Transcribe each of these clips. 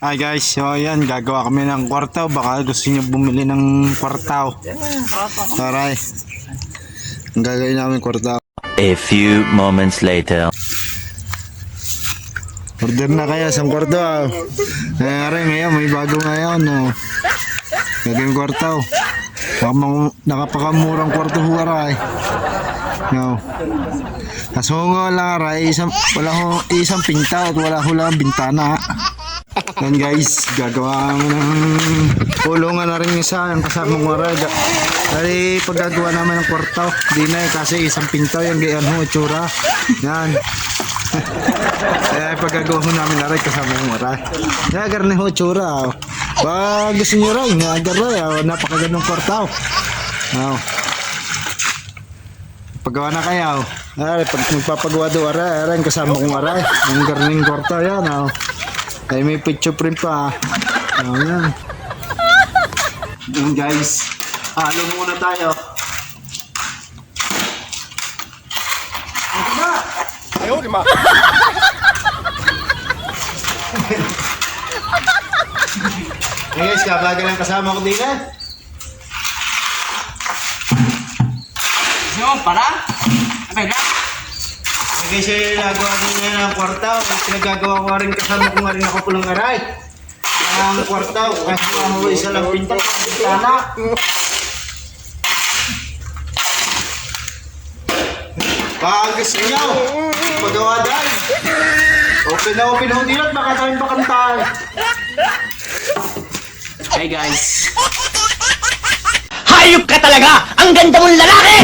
Hi guys, so ayan, gagawa kami ng kwartaw. Baka gusto nyo bumili ng kwartaw. Alright, ang gagawin namin kwartaw. A few moments later. Order na kaya sa kwartaw. Aray, ngayon, may bago ngayon. No? Gagawin kwartaw. Nakapakamurang kwarto huwaray. No. Kasungo lang aray, isang pinta at wala hulang bintana. Yan guys, gagawa mo ng pulungan na rin isa yung kasama mo aray. Dali paggagawa naman ng kwartaw, di na kasi isang pinto yung gayan mo itsura. Yan. Kaya paggagawa mo namin aray kasama mo aray. Kaya garni ho itsura. Pag gusto nyo rin, agar rin, napakagandang kwartaw. Paggawa na kayo. Aray, pag magpapagawa do aray, kasama kong aray. Ang garning kwartaw yan. Ay may picture print pa. Yan. Yan guys. Halo muna tayo. Ayaw di ma. Hey guys, kabaga lang kasama ko din eh. Yo, para? Abay na. Okay, siya nagawa din niya ng kwartaw. Pinagagawa ko rin kasama ko nga rin ako pulang aray. Ang kwartaw, kasi ako isa lang pinta. Bintana. Pagas niyo. Pagawa dahil. Open ho din at baka tayong bakantahan. Hey guys. Hayop ka talaga! Ang ganda mong lalaki!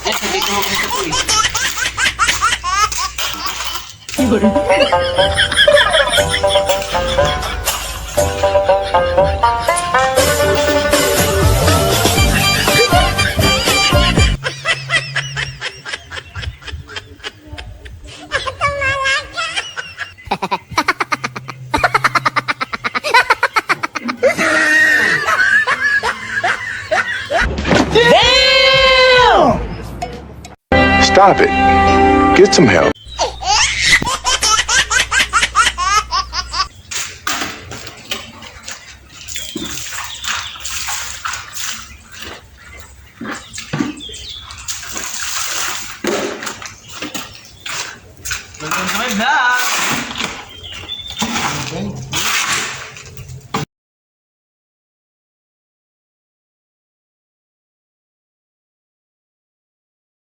Yes, nandito mo kasi ito eh. Stop it. Get some help. Welcome to my vlog.